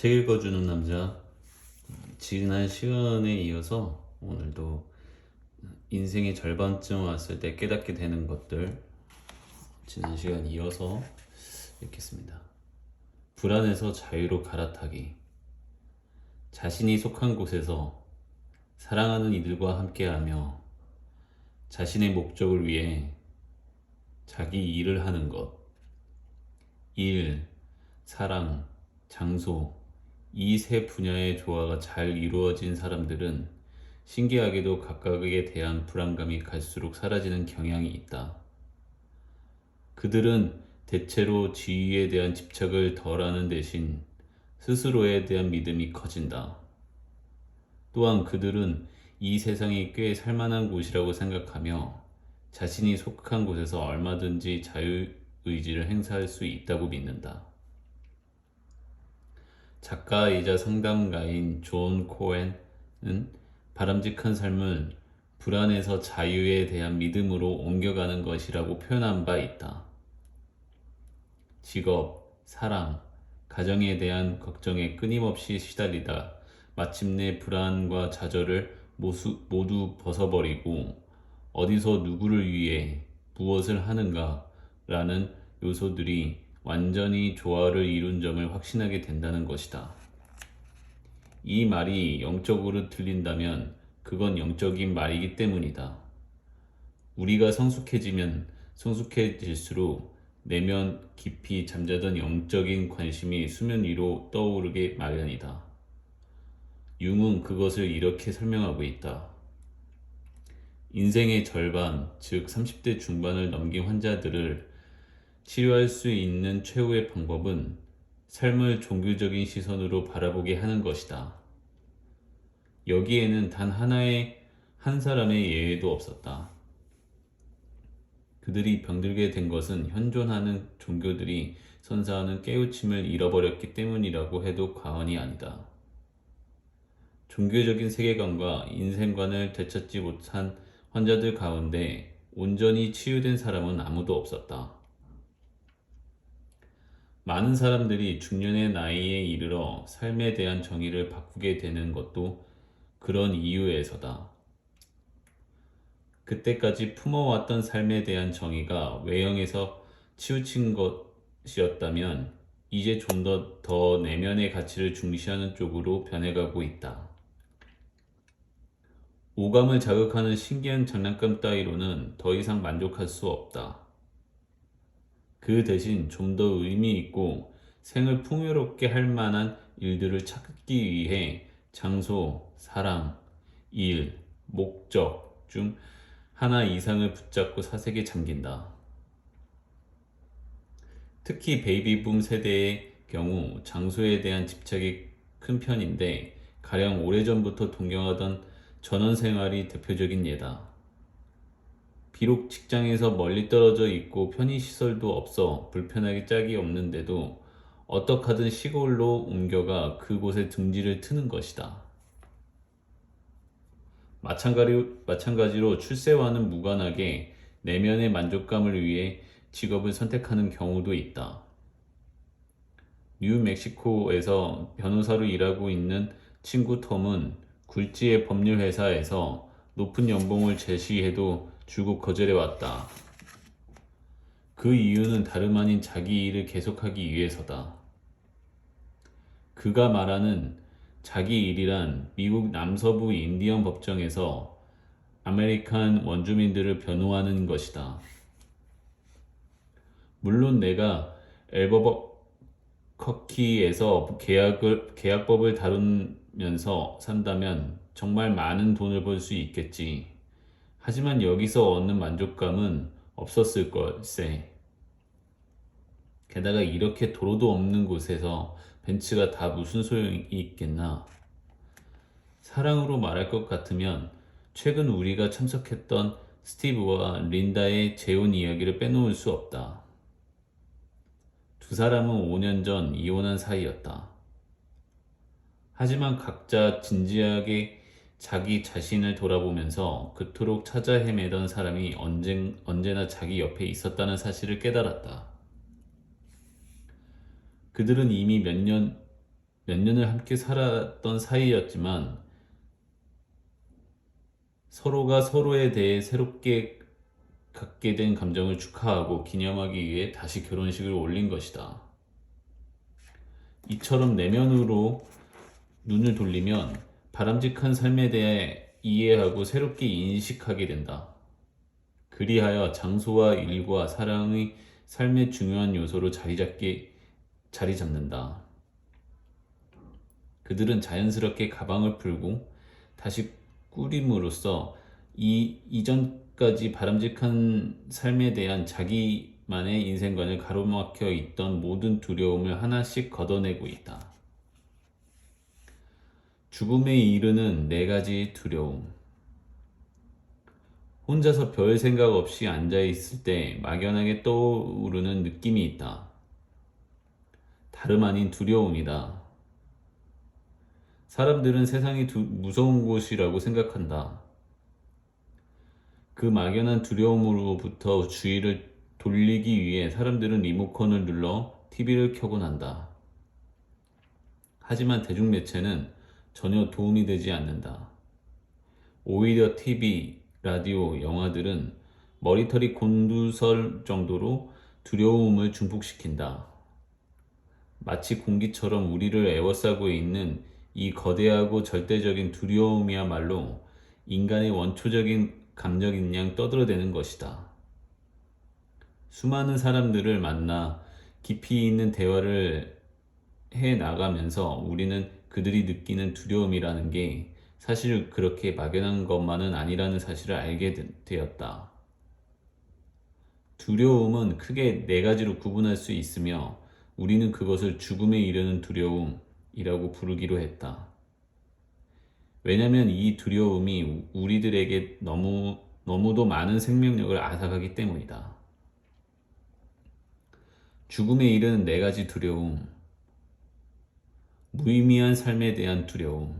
책 읽어주는 남자. 지난 시간에 이어서 오늘도 인생의 절반쯤 왔을 때 깨닫게 되는 것들, 지난 시간 이어서 읽겠습니다. 불안에서 자유로 갈아타기. 자신이 속한 곳에서 사랑하는 이들과 함께하며 자신의 목적을 위해 자기 일을 하는 것. 일, 사랑, 장소, 이 세 분야의 조화가 잘 이루어진 사람들은 신기하게도 각각에 대한 불안감이 갈수록 사라지는 경향이 있다. 그들은 대체로 지위에 대한 집착을 덜하는 대신 스스로에 대한 믿음이 커진다. 또한 그들은 이 세상이 꽤 살만한 곳이라고 생각하며 자신이 속한 곳에서 얼마든지 자유의지를 행사할 수 있다고 믿는다. 작가이자 상담가인 존 코엔은 바람직한 삶을 불안에서 자유에 대한 믿음으로 옮겨가는 것이라고 표현한 바 있다. 직업, 사랑, 가정에 대한 걱정에 끊임없이 시달리다 마침내 불안과 좌절을 모두 벗어버리고 어디서 누구를 위해 무엇을 하는가 라는 요소들이 완전히 조화를 이룬 점을 확신하게 된다는 것이다. 이 말이 영적으로 들린다면 그건 영적인 말이기 때문이다. 우리가 성숙해지면 성숙해질수록 내면 깊이 잠자던 영적인 관심이 수면 위로 떠오르게 마련이다. 융은 그것을 이렇게 설명하고 있다. 인생의 절반, 즉 30대 중반을 넘긴 환자들을 치료할 수 있는 최후의 방법은 삶을 종교적인 시선으로 바라보게 하는 것이다. 여기에는 단 한 사람의 예외도 없었다. 그들이 병들게 된 것은 현존하는 종교들이 선사하는 깨우침을 잃어버렸기 때문이라고 해도 과언이 아니다. 종교적인 세계관과 인생관을 되찾지 못한 환자들 가운데 온전히 치유된 사람은 아무도 없었다. 많은 사람들이 중년의 나이에 이르러 삶에 대한 정의를 바꾸게 되는 것도 그런 이유에서다. 그때까지 품어왔던 삶에 대한 정의가 외형에서 치우친 것이었다면 이제 좀 더 내면의 가치를 중시하는 쪽으로 변해가고 있다. 오감을 자극하는 신기한 장난감 따위로는 더 이상 만족할 수 없다. 그 대신 좀 더 의미 있고 생을 풍요롭게 할 만한 일들을 찾기 위해 장소, 사랑, 일, 목적 중 하나 이상을 붙잡고 사색에 잠긴다. 특히 베이비붐 세대의 경우 장소에 대한 집착이 큰 편인데 가령 오래전부터 동경하던 전원 생활이 대표적인 예다. 비록 직장에서 멀리 떨어져 있고 편의시설도 없어 불편하게 짝이 없는데도 어떡하든 시골로 옮겨가 그곳에 둥지를 트는 것이다. 마찬가지로 출세와는 무관하게 내면의 만족감을 위해 직업을 선택하는 경우도 있다. 뉴멕시코에서 변호사로 일하고 있는 친구 톰은 굴지의 법률회사에서 높은 연봉을 제시해도 줄곧 거절해왔다. 그 이유는 다름 아닌 자기 일을 계속하기 위해서다. 그가 말하는 자기 일이란 미국 남서부 인디언 법정에서 아메리칸 원주민들을 변호하는 것이다. 물론 내가 엘버커키에서 계약법을 다루면서 산다면 정말 많은 돈을 벌 수 있겠지. 하지만 여기서 얻는 만족감은 없었을 걸세. 게다가 이렇게 도로도 없는 곳에서 벤츠가 다 무슨 소용이 있겠나. 사랑으로 말할 것 같으면 최근 우리가 참석했던 스티브와 린다의 재혼 이야기를 빼놓을 수 없다. 두 사람은 5년 전 이혼한 사이였다. 하지만 각자 진지하게 자기 자신을 돌아보면서 그토록 찾아 헤매던 사람이 언제나 자기 옆에 있었다는 사실을 깨달았다. 그들은 이미 몇 년 몇 년을 함께 살았던 사이였지만 서로가 서로에 대해 새롭게 갖게 된 감정을 축하하고 기념하기 위해 다시 결혼식을 올린 것이다. 이처럼 내면으로 눈을 돌리면 바람직한 삶에 대해 이해하고 새롭게 인식하게 된다. 그리하여 장소와 일과 사랑의 삶의 중요한 요소로 자리 잡는다. 그들은 자연스럽게 가방을 풀고 다시 꾸림으로써 이전까지 바람직한 삶에 대한 자기만의 인생관을 가로막혀 있던 모든 두려움을 하나씩 걷어내고 있다. 죽음에 이르는 4가지 두려움. 혼자서 별 생각 없이 앉아있을 때 막연하게 떠오르는 느낌이 있다. 다름 아닌 두려움이다. 사람들은 세상이 무서운 곳이라고 생각한다. 그 막연한 두려움으로부터 주의를 돌리기 위해 사람들은 리모컨을 눌러 TV를 켜곤 한다. 하지만 대중매체는 전혀 도움이 되지 않는다. 오히려 TV, 라디오, 영화들은 머리털이 곤두설 정도로 두려움을 증폭시킨다. 마치 공기처럼 우리를 에워싸고 있는 이 거대하고 절대적인 두려움이야말로 인간의 원초적인 감정인 양 떠들어대는 것이다. 수많은 사람들을 만나 깊이 있는 대화를 해 나가면서 우리는 그들이 느끼는 두려움이라는 게 사실 그렇게 막연한 것만은 아니라는 사실을 알게 되었다. 두려움은 크게 4가지로 구분할 수 있으며 우리는 그것을 죽음에 이르는 두려움이라고 부르기로 했다. 왜냐하면 이 두려움이 우리들에게 너무도 많은 생명력을 앗아가기 때문이다. 죽음에 이르는 4가지 두려움. 무의미한 삶에 대한 두려움,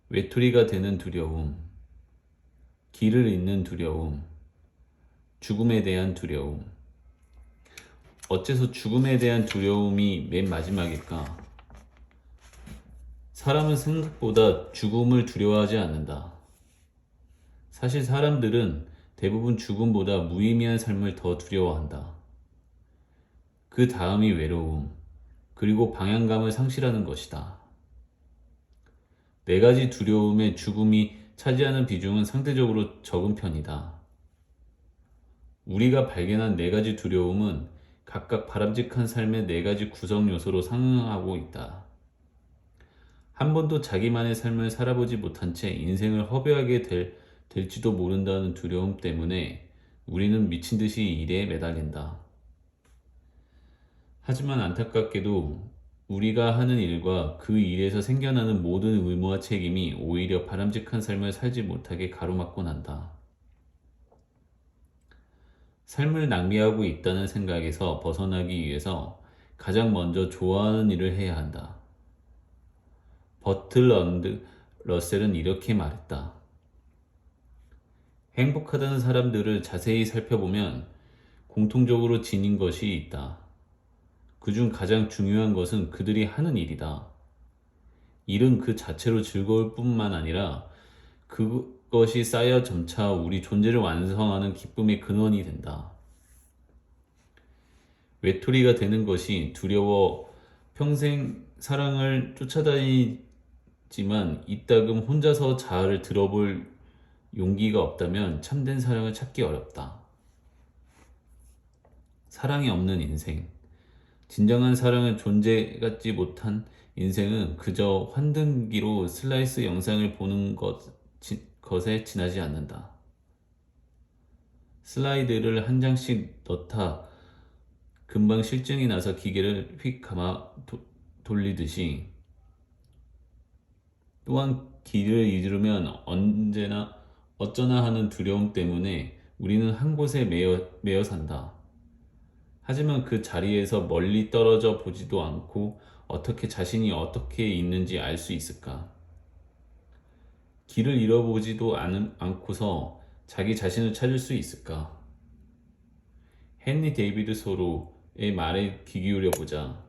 외톨이가 되는 두려움, 길을 잃는 두려움, 죽음에 대한 두려움. 어째서 죽음에 대한 두려움이 맨 마지막일까? 사람은 생각보다 죽음을 두려워하지 않는다. 사실 사람들은 대부분 죽음보다 무의미한 삶을 더 두려워한다. 그 다음이 외로움, 그리고 방향감을 상실하는 것이다. 4가지 두려움의 죽음이 차지하는 비중은 상대적으로 적은 편이다. 우리가 발견한 4가지 두려움은 각각 바람직한 삶의 4가지 구성 요소로 상응하고 있다. 한 번도 자기만의 삶을 살아보지 못한 채 인생을 허비하게 될지도 모른다는 두려움 때문에 우리는 미친 듯이 일에 매달린다. 하지만 안타깝게도 우리가 하는 일과 그 일에서 생겨나는 모든 의무와 책임이 오히려 바람직한 삶을 살지 못하게 가로막곤 한다. 삶을 낭비하고 있다는 생각에서 벗어나기 위해서 가장 먼저 좋아하는 일을 해야 한다. 버틀런드 러셀은 이렇게 말했다. 행복하다는 사람들을 자세히 살펴보면 공통적으로 지닌 것이 있다. 그중 가장 중요한 것은 그들이 하는 일이다. 일은 그 자체로 즐거울 뿐만 아니라 그것이 쌓여 점차 우리 존재를 완성하는 기쁨의 근원이 된다. 외톨이가 되는 것이 두려워 평생 사랑을 쫓아다니지만 이따금 혼자서 자아를 들어볼 용기가 없다면 참된 사랑을 찾기 어렵다. 사랑이 없는 인생. 진정한 사랑은 존재 같지 못한 인생은 그저 환등기로 슬라이스 영상을 보는 것에 지나지 않는다. 슬라이드를 한 장씩 넣다 금방 실증이 나서 기계를 휙 감아 돌리듯이 또한 길을 잃으면 어쩌나 하는 두려움 때문에 우리는 한 곳에 매여 산다. 하지만 그 자리에서 멀리 떨어져 보지도 않고 어떻게 자신이 어떻게 있는지 알 수 있을까? 길을 잃어보지도 않고서 자기 자신을 찾을 수 있을까? 헨리 데이비드 소로의 말에 귀 기울여 보자.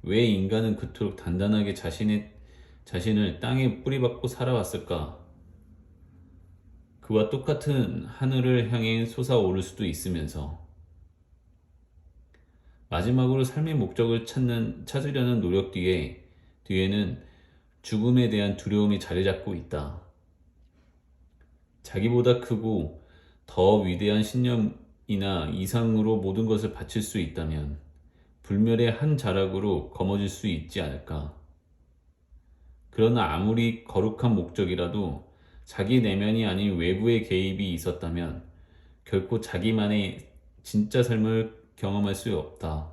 왜 인간은 그토록 단단하게 자신을 땅에 뿌리박고 살아왔을까? 그와 똑같은 하늘을 향해 솟아오를 수도 있으면서 마지막으로 삶의 목적을 찾으려는 노력 뒤에는 죽음에 대한 두려움이 자리 잡고 있다. 자기보다 크고 더 위대한 신념이나 이상으로 모든 것을 바칠 수 있다면 불멸의 한 자락으로 거머쥘 수 있지 않을까. 그러나 아무리 거룩한 목적이라도 자기 내면이 아닌 외부의 개입이 있었다면 결코 자기만의 진짜 삶을 경험할 수 없다.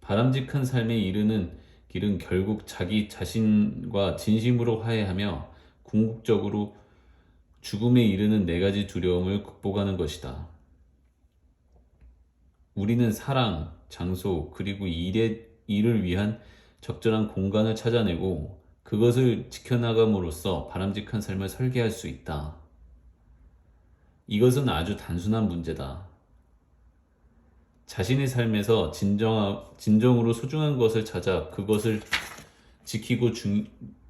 바람직한 삶에 이르는 길은 결국 자기 자신과 진심으로 화해하며 궁극적으로 죽음에 이르는 네 가지 두려움을 극복하는 것이다. 우리는 사랑, 장소, 그리고 일을 위한 적절한 공간을 찾아내고 그것을 지켜나감으로써 바람직한 삶을 설계할 수 있다. 이것은 아주 단순한 문제다. 자신의 삶에서 진정으로 소중한 것을 찾아 그것을 지키고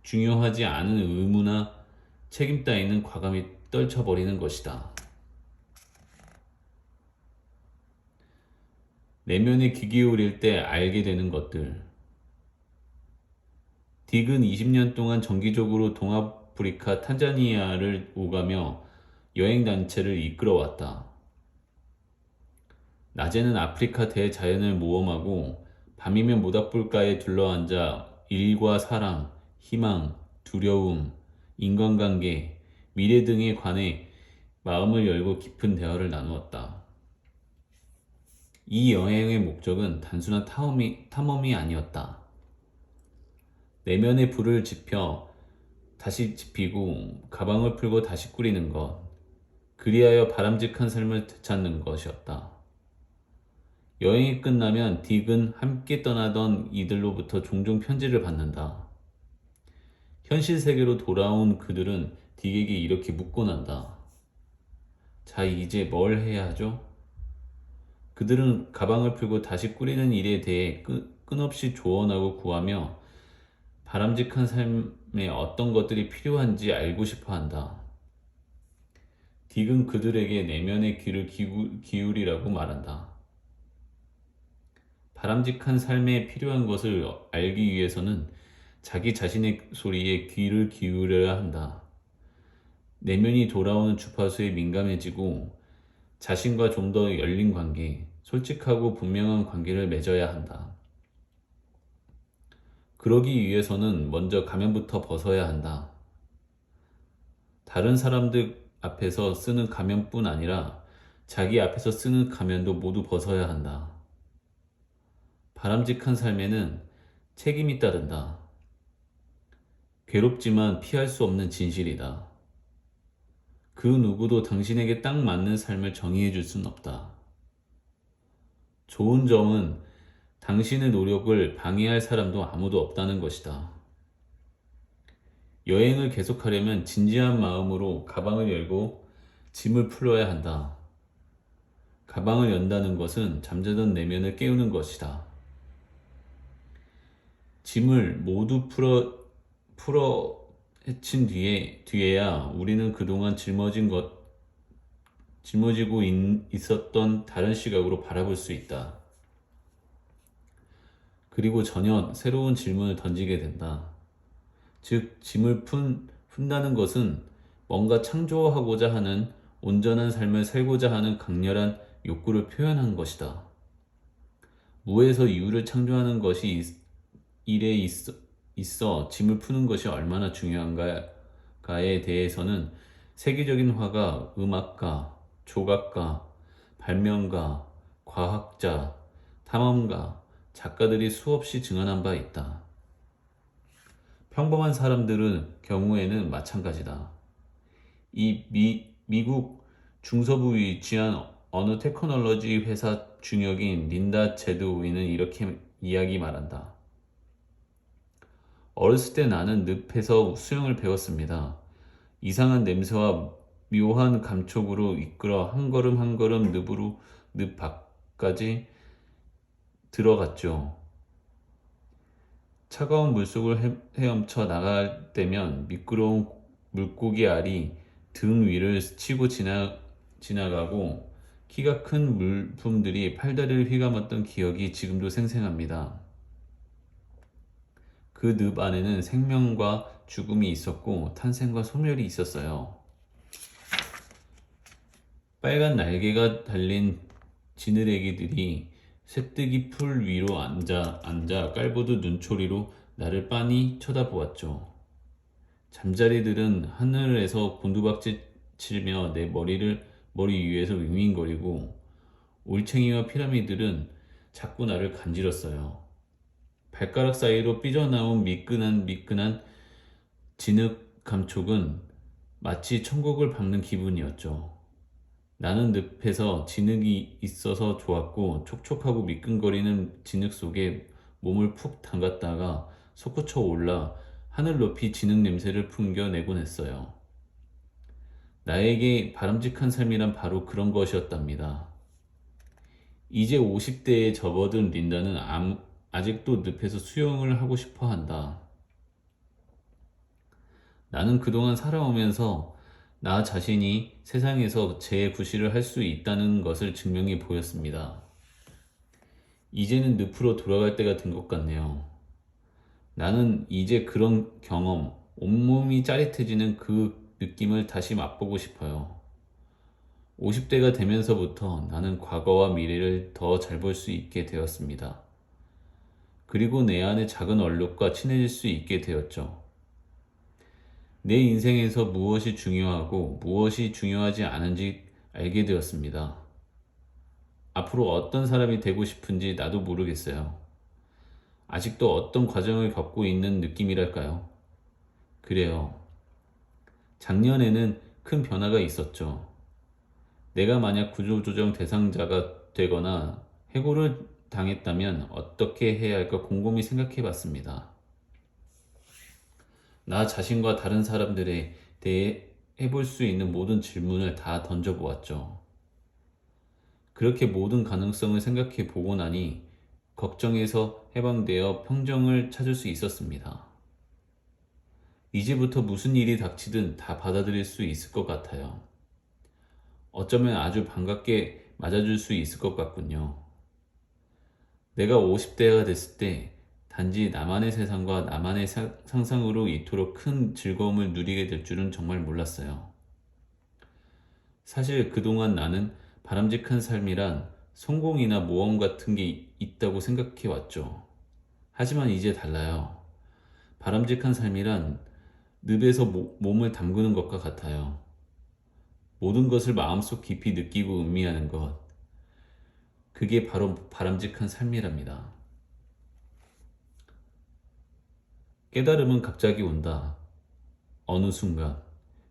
중요하지 않은 의무나 책임 따위는 과감히 떨쳐버리는 것이다. 내면에 귀 기울일 때 알게 되는 것들. 딕은 20년 동안 정기적으로 동아프리카 탄자니아를 오가며 여행단체를 이끌어왔다. 낮에는 아프리카 대자연을 모험하고 밤이면 모닥불가에 둘러앉아 일과 사랑, 희망, 두려움, 인간관계, 미래 등에 관해 마음을 열고 깊은 대화를 나누었다. 이 여행의 목적은 단순한 탐험이 아니었다. 내면의 불을 다시 지피고 가방을 풀고 다시 꾸리는 것, 그리하여 바람직한 삶을 되찾는 것이었다. 여행이 끝나면 딕은 함께 떠나던 이들로부터 종종 편지를 받는다. 현실 세계로 돌아온 그들은 딕에게 이렇게 묻곤 한다. 자, 이제 뭘 해야 하죠? 그들은 가방을 풀고 다시 꾸리는 일에 대해 끊없이 조언하고 구하며 바람직한 삶에 어떤 것들이 필요한지 알고 싶어 한다. 딕은 그들에게 내면의 귀를 기울이라고 말한다. 바람직한 삶에 필요한 것을 알기 위해서는 자기 자신의 소리에 귀를 기울여야 한다. 내면이 돌아오는 주파수에 민감해지고 자신과 좀 더 열린 관계, 솔직하고 분명한 관계를 맺어야 한다. 그러기 위해서는 먼저 가면부터 벗어야 한다. 다른 사람들 앞에서 쓰는 가면뿐 아니라 자기 앞에서 쓰는 가면도 모두 벗어야 한다. 바람직한 삶에는 책임이 따른다. 괴롭지만 피할 수 없는 진실이다. 그 누구도 당신에게 딱 맞는 삶을 정의해 줄 순 없다. 좋은 점은 당신의 노력을 방해할 사람도 아무도 없다는 것이다. 여행을 계속하려면 진지한 마음으로 가방을 열고 짐을 풀어야 한다. 가방을 연다는 것은 잠자던 내면을 깨우는 것이다. 짐을 모두 풀어 헤친 뒤에야 우리는 그동안 짊어지고 있었던 다른 시각으로 바라볼 수 있다. 그리고 전혀 새로운 질문을 던지게 된다. 즉, 짐을 푼다는 것은 뭔가 창조하고자 하는 온전한 삶을 살고자 하는 강렬한 욕구를 표현한 것이다. 무에서 이유를 창조하는 것이 일에 있어 짐을 푸는 것이 얼마나 중요한가에 대해서는 세계적인 화가, 음악가, 조각가, 발명가, 과학자, 탐험가, 작가들이 수없이 증언한 바 있다. 평범한 사람들의 경우에는 마찬가지다. 미국 중서부에 위치한 어느 테크놀로지 회사 중역인 린다 제드오이는 이렇게 말한다. 어렸을 때 나는 늪에서 수영을 배웠습니다. 이상한 냄새와 묘한 감촉으로 이끌어 한 걸음 한 걸음 늪 밖까지 들어갔죠. 차가운 물속을 헤엄쳐 나갈 때면 미끄러운 물고기 알이 등 위를 스치고 지나가고 키가 큰 물품들이 팔다리를 휘감았던 기억이 지금도 생생합니다. 그 늪 안에는 생명과 죽음이 있었고 탄생과 소멸이 있었어요. 빨간 날개가 달린 지느러기들이 새뜨기 풀 위로 앉아 깔보듯 눈초리로 나를 빤히 쳐다보았죠. 잠자리들은 하늘에서 곤두박질 치며 내 머리 위에서 윙윙거리고 올챙이와 피라미드들은 자꾸 나를 간질렀어요. 발가락 사이로 삐져나온 미끈한 진흙 감촉은 마치 천국을 밟는 기분이었죠. 나는 늪에서 진흙이 있어서 좋았고 촉촉하고 미끈거리는 진흙 속에 몸을 푹 담갔다가 솟구쳐 올라 하늘 높이 진흙 냄새를 풍겨내곤 했어요. 나에게 바람직한 삶이란 바로 그런 것이었답니다. 이제 50대에 접어든 린다는 아직도 늪에서 수영을 하고 싶어 한다. 나는 그동안 살아오면서 나 자신이 세상에서 제9시를 할 수 있다는 것을 증명해 보였습니다. 이제는 늪으로 돌아갈 때가 된 것 같네요. 나는 이제 그런 경험, 온몸이 짜릿해지는 그 느낌을 다시 맛보고 싶어요. 50대가 되면서부터 나는 과거와 미래를 더 잘 볼 수 있게 되었습니다. 그리고 내 안의 작은 얼룩과 친해질 수 있게 되었죠. 내 인생에서 무엇이 중요하고 무엇이 중요하지 않은지 알게 되었습니다. 앞으로 어떤 사람이 되고 싶은지 나도 모르겠어요. 아직도 어떤 과정을 겪고 있는 느낌이랄까요? 그래요. 작년에는 큰 변화가 있었죠. 내가 만약 구조조정 대상자가 되거나 해고를 당했다면 어떻게 해야 할까 곰곰이 생각해 봤습니다. 나 자신과 다른 사람들에 대해 해볼 수 있는 모든 질문을 다 던져보았죠. 그렇게 모든 가능성을 생각해 보고 나니 걱정에서 해방되어 평정을 찾을 수 있었습니다. 이제부터 무슨 일이 닥치든 다 받아들일 수 있을 것 같아요. 어쩌면 아주 반갑게 맞아줄 수 있을 것 같군요. 내가 50대가 됐을 때 단지 나만의 세상과 나만의 상상으로 이토록 큰 즐거움을 누리게 될 줄은 정말 몰랐어요. 사실 그동안 나는 바람직한 삶이란 성공이나 모험 같은 게 있다고 생각해 왔죠. 하지만 이제 달라요. 바람직한 삶이란 늪에서 몸을 담그는 것과 같아요. 모든 것을 마음속 깊이 느끼고 음미하는 것. 그게 바로 바람직한 삶이랍니다. 깨달음은 갑자기 온다. 어느 순간.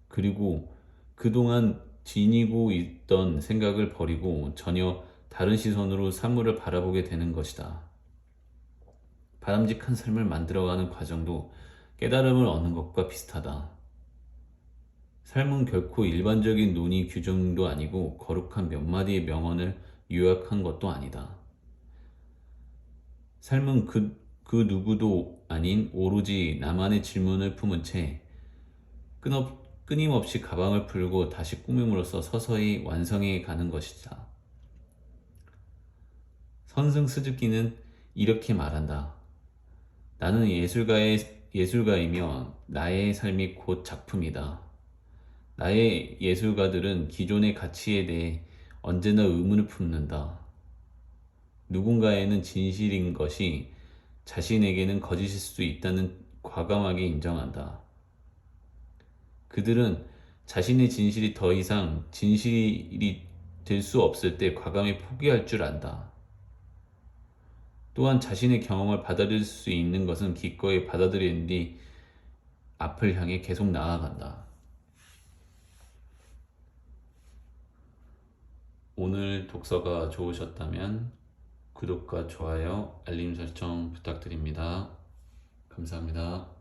그리고 그동안 지니고 있던 생각을 버리고 전혀 다른 시선으로 사물을 바라보게 되는 것이다. 바람직한 삶을 만들어가는 과정도 깨달음을 얻는 것과 비슷하다. 삶은 결코 일반적인 논의 규정도 아니고 거룩한 몇 마디의 명언을 요약한 것도 아니다. 삶은 그 누구도 아닌 오로지 나만의 질문을 품은 채 끊임없이 가방을 풀고 다시 꾸밈으로써 서서히 완성해 가는 것이다. 선승 스즈키는 이렇게 말한다. 나는 예술가이며 나의 삶이 곧 작품이다. 나의 예술가들은 기존의 가치에 대해 언제나 의문을 품는다. 누군가에는 진실인 것이 자신에게는 거짓일 수 있다는 과감하게 인정한다. 그들은 자신의 진실이 더 이상 진실이 될 수 없을 때 과감히 포기할 줄 안다. 또한 자신의 경험을 받아들일 수 있는 것은 기꺼이 받아들이는 뒤 앞을 향해 계속 나아간다. 오늘 독서가 좋으셨다면 구독과 좋아요, 알림 설정 부탁드립니다. 감사합니다.